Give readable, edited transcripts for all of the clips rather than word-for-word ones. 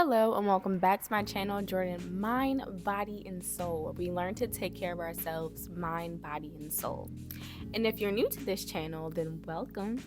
Hello and welcome back to my channel, Jordan Mind, Body, and Soul, where we learn to take care of ourselves, mind, body, and soul. And if you're new to this channel, then welcome.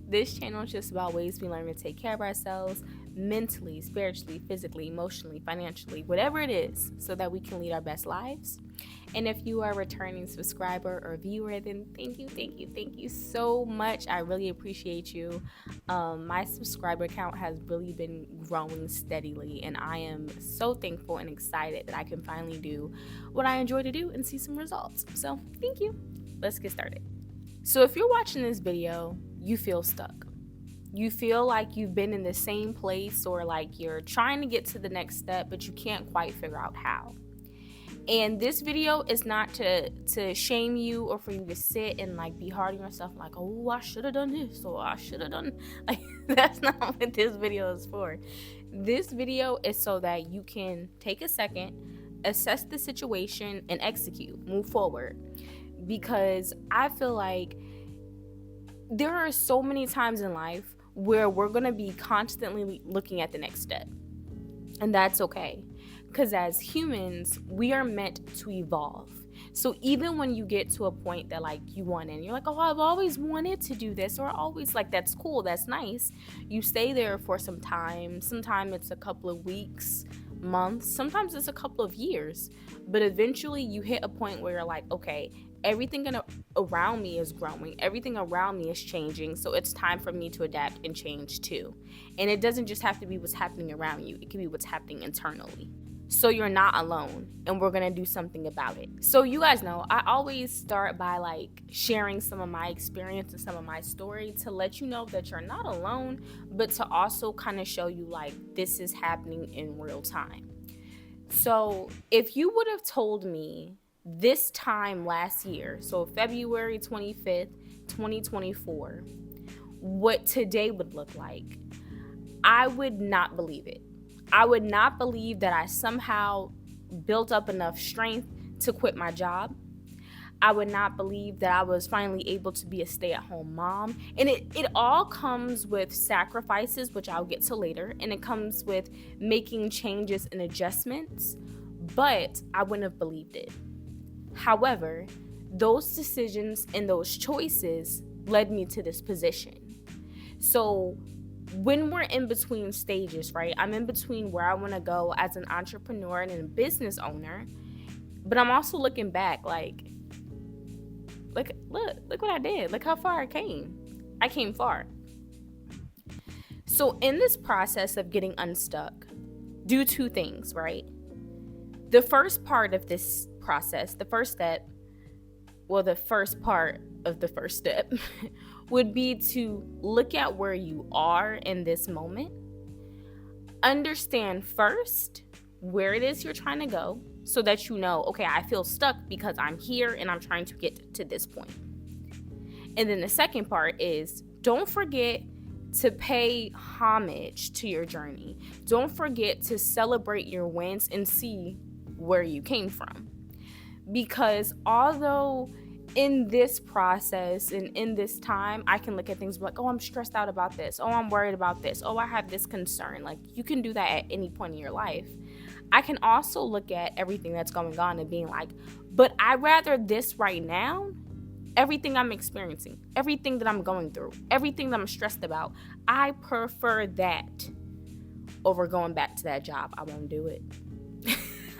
This channel is just about ways we learn to take care of ourselves mentally, spiritually, physically, emotionally, financially, whatever it is, so that we can lead our best lives. And if you are a returning subscriber or viewer, then thank you so much. I really appreciate you. My subscriber count has really been growing steadily, and I am so thankful and excited that I can finally do what I enjoy to do and see some results. So thank you. Let's get started. So if you're watching this video, you feel stuck. You feel like you've been in the same place, or like you're trying to get to the next step, but you can't quite figure out how. And this video is not to shame you or for you to sit and like be hard on yourself, like, oh, I should have done this, or I should have done, like, that's not what this video is for. This video is so that you can take a second, assess the situation, and execute, move forward. Because I feel like there are so many times in life where we're going to be constantly looking at the next step. And that's okay. Because as humans, we are meant to evolve. So even when you get to a point that like you want in, you're like, oh, I've always wanted to do this, or always, like, that's cool, that's nice. You stay there for some time. Sometimes it's a couple of weeks, months, sometimes it's a couple of years. But eventually you hit a point where you're like, okay, everything around me is growing, everything around me is changing, so it's time for me to adapt and change too. And it doesn't just have to be what's happening around you, it can be what's happening internally. So you're not alone, and we're gonna do something about it. So you guys know, I always start by like sharing some of my experience and some of my story to let you know that you're not alone, but to also kind of show you like this is happening in real time. So if you would have told me this time last year, so February 25th, 2024, what today would look like, I would not believe it. I would not believe that I somehow built up enough strength to quit my job. I would not believe that I was finally able to be a stay-at-home mom. And it all comes with sacrifices, which I'll get to later, and it comes with making changes and adjustments, but I wouldn't have believed it. However, those decisions and those choices led me to this position. So when we're in between stages, right? I'm in between where I want to go as an entrepreneur and a business owner, but I'm also looking back like look what I did. Look how far I came. I came far. So in this process of getting unstuck, do two things, right? The first part of this process, the first step, well, the first part of the first step would be to look at where you are in this moment. Understand first where it is you're trying to go, so that you know, okay, I feel stuck because I'm here and I'm trying to get to this point. And then the second part is, don't forget to pay homage to your journey. Don't forget to celebrate your wins and see where you came from. Because although in this process and in this time, I can look at things like, oh, I'm stressed out about this. Oh, I'm worried about this. Oh, I have this concern. Like, you can do that at any point in your life. I can also look at everything that's going on and being like, but I'd rather this right now, everything I'm experiencing, everything that I'm going through, everything that I'm stressed about, I prefer that over going back to that job. I won't do it.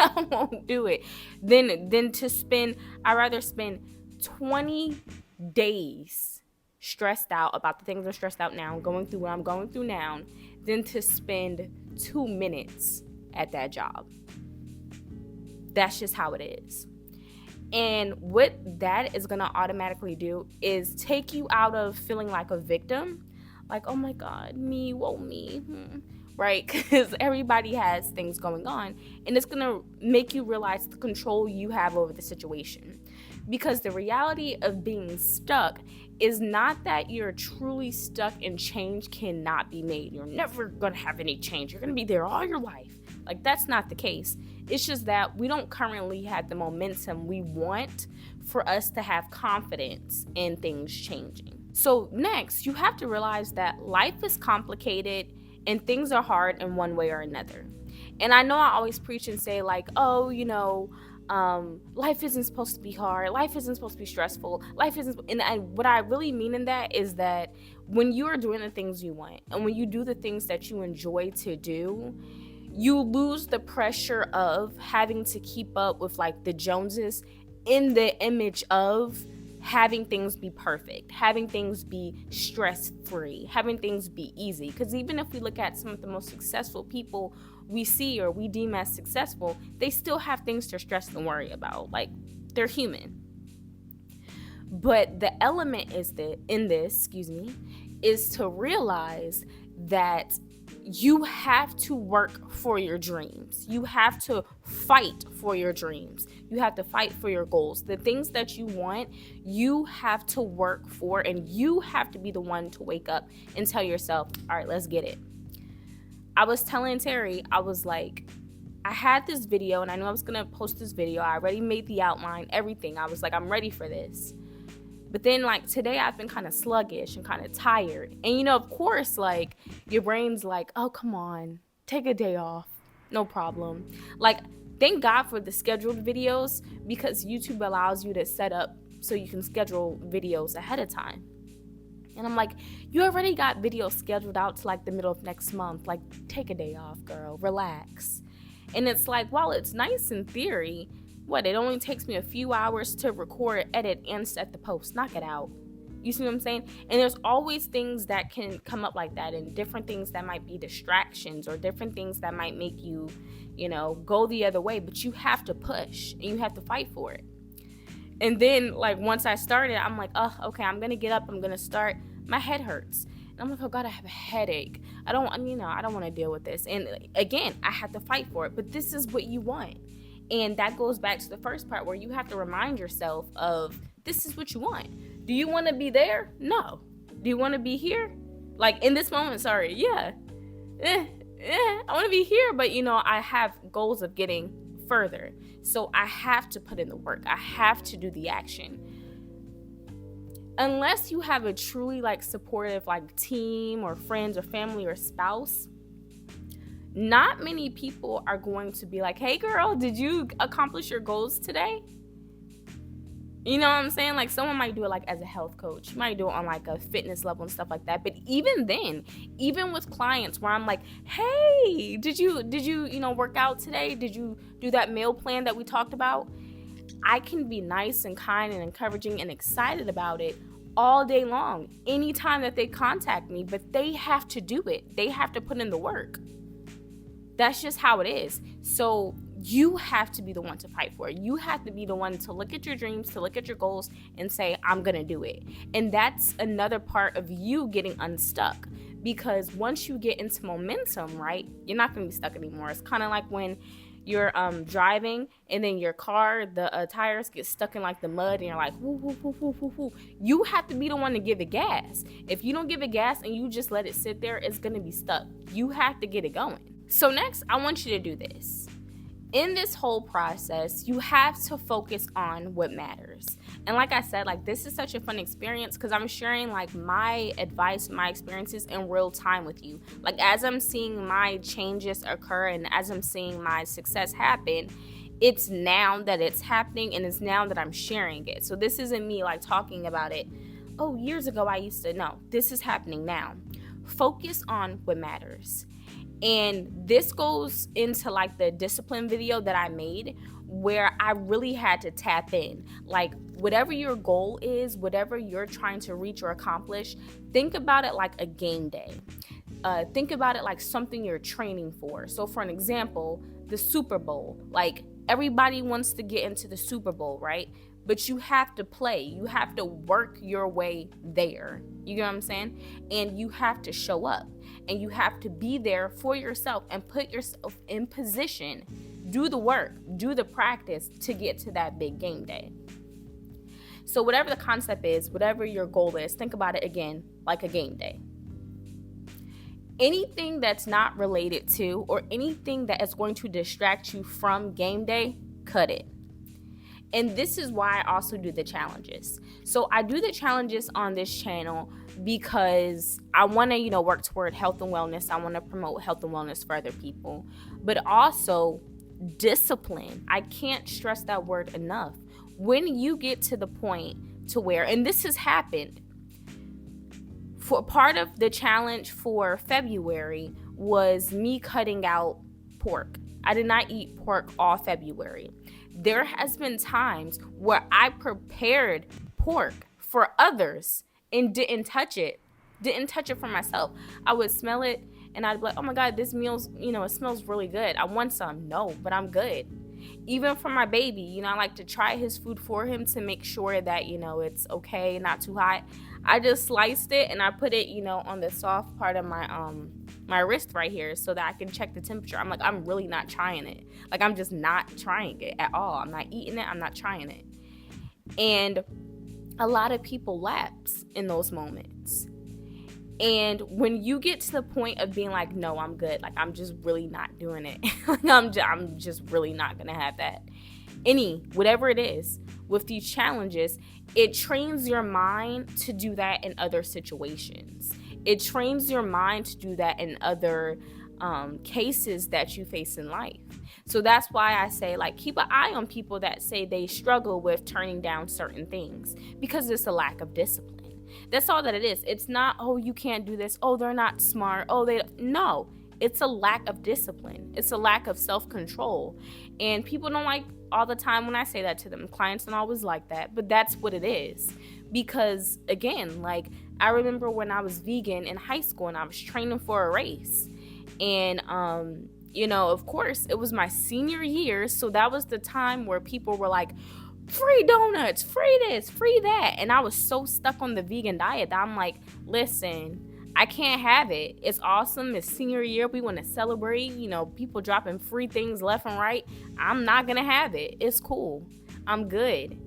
I won't do it. Then to spend, I'd rather spend 20 days stressed out about the things I'm stressed out now, going through what I'm going through now, than to spend 2 minutes at that job. That's just how it is. And what that is going to automatically do is take you out of feeling like a victim, like, oh my God, me, woe me, right? Because everybody has things going on, and it's going to make you realize the control you have over the situation. Because the reality of being stuck is not that you're truly stuck and change cannot be made. You're never going to have any change. You're going to be there all your life. Like, that's not the case. It's just that we don't currently have the momentum we want for us to have confidence in things changing. So next, you have to realize that life is complicated and things are hard in one way or another. And I know I always preach and say, like, oh, life isn't supposed to be hard. Life isn't supposed to be stressful. Life isn't. What I really mean in that is that when you are doing the things you want and when you do the things that you enjoy to do, you lose the pressure of having to keep up with like the Joneses in the image of having things be perfect, having things be stress-free, having things be easy. Because even if we look at some of the most successful people we see or we deem as successful, they still have things to stress and worry about. Like, they're human. But the element is to realize that you have to work for your dreams. You have to fight for your dreams. You have to fight for your goals. The things that you want, you have to work for, and you have to be the one to wake up and tell yourself, all right, let's get it. I was telling Terry, I was like, I had this video and I knew I was going to post this video. I already made the outline, everything. I was like, I'm ready for this. But then, like, today I've been kind of sluggish and kind of tired. And, of course, like, your brain's like, oh, come on, take a day off. No problem. Like, thank God for the scheduled videos, because YouTube allows you to set up so you can schedule videos ahead of time. And I'm like, you already got videos scheduled out to, like, the middle of next month. Like, take a day off, girl. Relax. And it's like, while it's nice in theory, it only takes me a few hours to record, edit, and set the post. Knock it out. You see what I'm saying? And there's always things that can come up like that, and different things that might be distractions or different things that might make you, go the other way. But you have to push and you have to fight for it. And then, like, once I started, I'm like, oh, okay, I'm going to get up. I'm going to start. My head hurts. And I'm like, oh God, I have a headache. I don't want to deal with this. And again, I have to fight for it. But this is what you want. And that goes back to the first part where you have to remind yourself of, this is what you want. Do you want to be there? No. Do you want to be here? Like, in this moment, sorry. Yeah. I want to be here, but I have goals of getting further. So I have to put in the work. I have to do the action. Unless you have a truly like supportive like team or friends or family or spouse, not many people are going to be like, hey girl, did you accomplish your goals today? You know what I'm saying? Like, someone might do it like as a health coach. You might do it on like a fitness level and stuff like that. But even then, even with clients where I'm like, hey, did you work out today? Did you do that meal plan that we talked about? I can be nice and kind and encouraging and excited about it all day long, anytime that they contact me, but they have to do it. They have to put in the work. That's just how it is. So you have to be the one to fight for it. You have to be the one to look at your dreams, to look at your goals and say, I'm going to do it. And that's another part of you getting unstuck, because once you get into momentum, right, you're not going to be stuck anymore. It's kind of like when you're driving and then your car, the tires get stuck in like the mud and you're like, whoo, whoo, whoo, whoo, whoo, whoo. You have to be the one to give it gas. If you don't give it gas and you just let it sit there, it's going to be stuck. You have to get it going. So next, I want you to do this. In this whole process, you have to focus on what matters. And like I said, like, this is such a fun experience because I'm sharing like my advice, my experiences in real time with you. Like, as I'm seeing my changes occur and as I'm seeing my success happen, it's now that it's happening and it's now that I'm sharing it. So this isn't me like talking about it, oh, years ago I used to. No, this is happening now. Focus on what matters. And this goes into like the discipline video that I made, where I really had to tap in. Like, whatever your goal is, whatever you're trying to reach or accomplish, think about it like a game day. Think about it like something you're training for. So for an example, the Super Bowl, like, everybody wants to get into the Super Bowl, right? But you have to play. You have to work your way there. You get what I'm saying? And you have to show up. And you have to be there for yourself and put yourself in position. Do the work. Do the practice to get to that big game day. So whatever the concept is, whatever your goal is, think about it again like a game day. Anything that's not related to or anything that is going to distract you from game day, cut it. And this is why I also do the challenges. So I do the challenges on this channel because I want to, work toward health and wellness. I want to promote health and wellness for other people, but also discipline. I can't stress that word enough. When you get to the point to where, and this has happened, for part of the challenge for February was me cutting out pork. I did not eat pork all February. There has been times where I prepared pork for others and didn't touch it for myself. I would smell it and I'd be like, oh my God, this meal's, it smells really good. I want some. No, but I'm good. Even for my baby, I like to try his food for him to make sure that, it's okay, not too hot. I just sliced it and I put it, on the soft part of my wrist right here so that I can check the temperature. I'm like, I'm really not trying it. Like, I'm just not trying it at all. I'm not eating it. I'm not trying it. And a lot of people lapse in those moments. And when you get to the point of being like, no, I'm good. Like, I'm just really not doing it. Like, I'm just really not going to have that. Whatever it is, with these challenges, it trains your mind to do that in other situations. It trains your mind to do that in other cases that you face in life. So that's why I say, like, keep an eye on people that say they struggle with turning down certain things because it's a lack of discipline. That's all that it is. It's not, oh, you can't do this. Oh, they're not smart. No, it's a lack of discipline. It's a lack of self-control. And people don't like all the time when I say that to them. Clients don't always like that, but that's what it is. Because again, like, I remember when I was vegan in high school and I was training for a race. And, of course, it was my senior year. So that was the time where people were like, free donuts, free this, free that. And I was so stuck on the vegan diet that I'm like, listen, I can't have it. It's awesome. It's senior year. We want to celebrate, people dropping free things left and right. I'm not going to have it. It's cool. I'm good.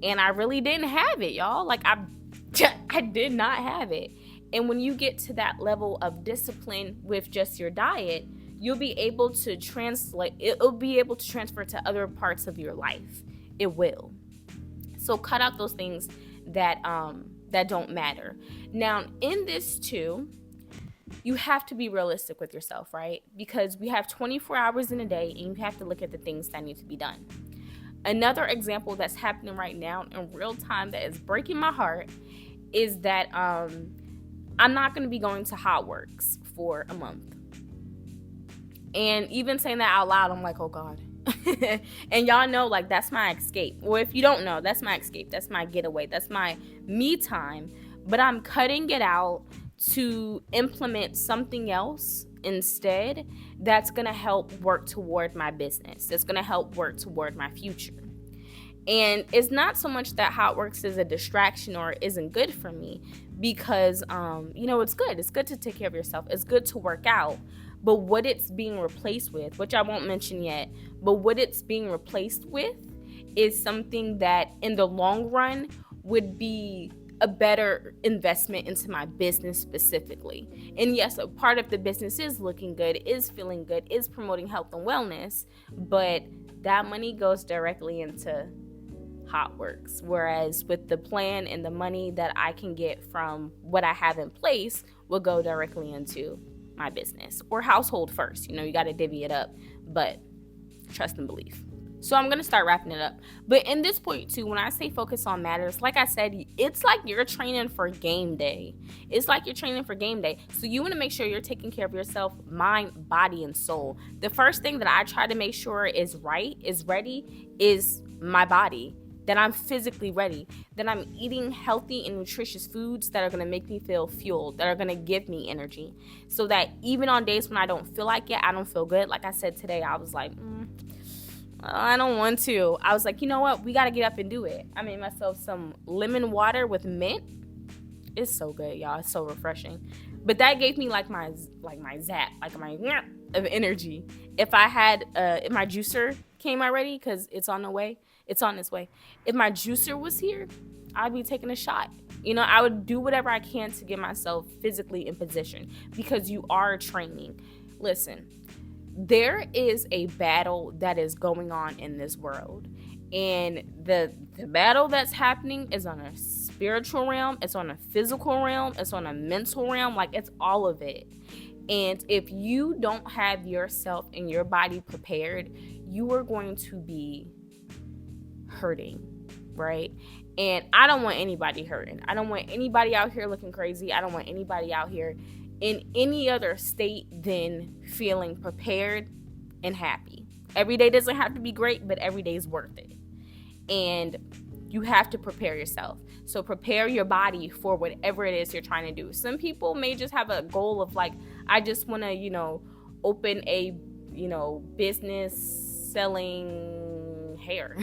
And I really didn't have it, y'all. Like, I did not have it. And when you get to that level of discipline with just your diet, you'll be able to it'll be able to transfer to other parts of your life. It will. So cut out those things that don't matter. Now, in this too, you have to be realistic with yourself, right? Because we have 24 hours in a day and you have to look at the things that need to be done. Another example that's happening right now in real time that is breaking my heart is that I'm not going to be going to Hot Works for a month. And even saying that out loud, I'm like, oh God. And y'all know, like, that's my escape. Or if you don't know, that's my escape. That's my getaway. That's my me time. But I'm cutting it out to implement something else instead that's going to help work toward my business. That's going to help work toward my future. And it's not so much that Hot Works is a distraction or isn't good for me because, it's good. It's good to take care of yourself. It's good to work out. But what it's being replaced with, which I won't mention yet, but what it's being replaced with is something that in the long run would be a better investment into my business specifically. And yes, a part of the business is looking good, is feeling good, is promoting health and wellness, but that money goes directly into Hot Works. Whereas with the plan and the money that I can get from what I have in place will go directly into my business or household first. You got to divvy it up, but trust and believe. So I'm going to start wrapping it up. But in this point too, when I say focus on matters, like I said, it's like you're training for game day. It's like you're training for game day. So you want to make sure you're taking care of yourself, mind, body, and soul. The first thing that I try to make sure is ready is my body. That I'm physically ready, that I'm eating healthy and nutritious foods that are going to make me feel fueled, that are going to give me energy, so that even on days when I don't feel like it, I don't feel good. Like I said today, I was like, I don't want to. I was like, you know what? We got to get up and do it. I made myself some lemon water with mint. It's so good, y'all. It's so refreshing. But that gave me like my zap, like my of energy. If I had, if my juicer came already, because it's on its way. If my juicer was here, I'd be taking a shot. I would do whatever I can to get myself physically in position because you are training. Listen, there is a battle that is going on in this world. And the battle that's happening is on a spiritual realm, it's on a physical realm, it's on a mental realm, like it's all of it. And if you don't have yourself and your body prepared, you are going to be hurting, right? And I don't want anybody hurting. I don't want anybody out here looking crazy. I don't want anybody out here in any other state than feeling prepared and happy. Every day doesn't have to be great, but every day is worth it. And you have to prepare yourself. So prepare your body for whatever it is you're trying to do. Some people may just have a goal of like, I just want to, open a, business selling hair.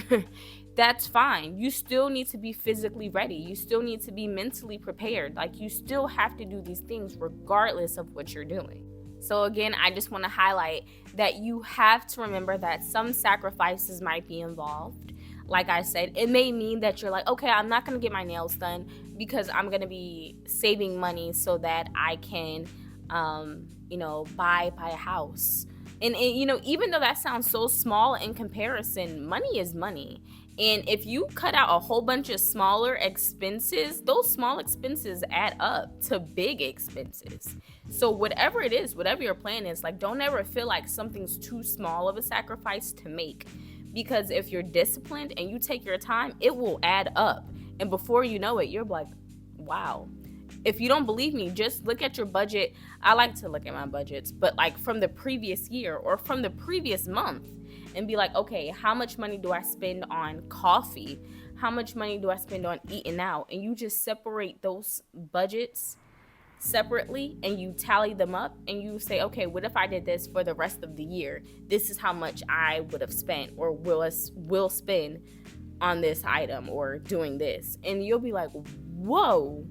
That's fine. You still need to be physically ready. You still need to be mentally prepared. Like, you still have to do these things regardless of what you're doing. So again, I just want to highlight that you have to remember that some sacrifices might be involved. Like I said, it may mean that you're like, okay, I'm not going to get my nails done because I'm going to be saving money so that I can, buy a house. And even though that sounds so small in comparison, money is money. And if you cut out a whole bunch of smaller expenses, those small expenses add up to big expenses. So whatever it is, whatever your plan is, like, don't ever feel like something's too small of a sacrifice to make. Because if you're disciplined and you take your time, it will add up. And before you know it, you're like, wow. If you don't believe me, just look at your budget. I like to look at my budgets, but like from the previous year or from the previous month, and be like, okay, how much money do I spend on coffee? How much money do I spend on eating out? And you just separate those budgets separately and you tally them up and you say, okay, what if I did this for the rest of the year? This is how much I would have spent or will spend on this item or doing this. And you'll be like, whoa,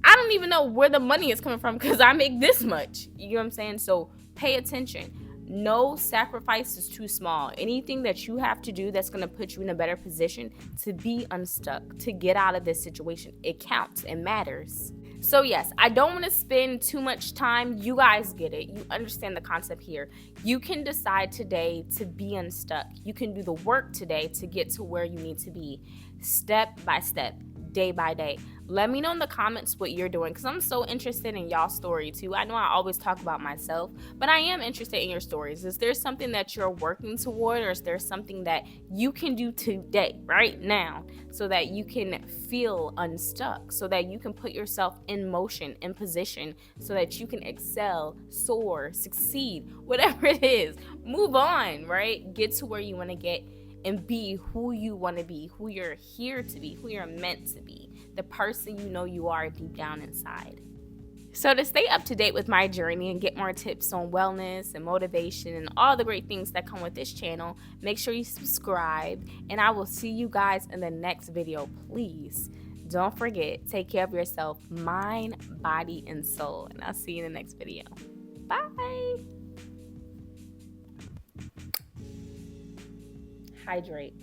I don't even know where the money is coming from because I make this much. You know what I'm saying? So pay attention. No sacrifice is too small. Anything that you have to do that's going to put you in a better position to be unstuck, to get out of this situation, it counts. It matters. So yes, I don't want to spend too much time. You guys get it. You understand the concept here. You can decide today to be unstuck. You can do the work today to get to where you need to be, step by step, day by day. Let me know in the comments what you're doing because I'm so interested in y'all's story too. I know I always talk about myself, but I am interested in your stories. Is there something that you're working toward, or is there something that you can do today, right now, so that you can feel unstuck, so that you can put yourself in motion, in position, so that you can excel, soar, succeed, whatever it is, move on, right? Get to where you want to get and be who you want to be, who you're here to be, who you're meant to be, the person you know you are deep down inside. So to stay up to date with my journey and get more tips on wellness and motivation and all the great things that come with this channel, make sure you subscribe, and I will see you guys in the next video. Please don't forget, take care of yourself, mind, body, and soul. And I'll see you in the next video. Bye. Hydrate.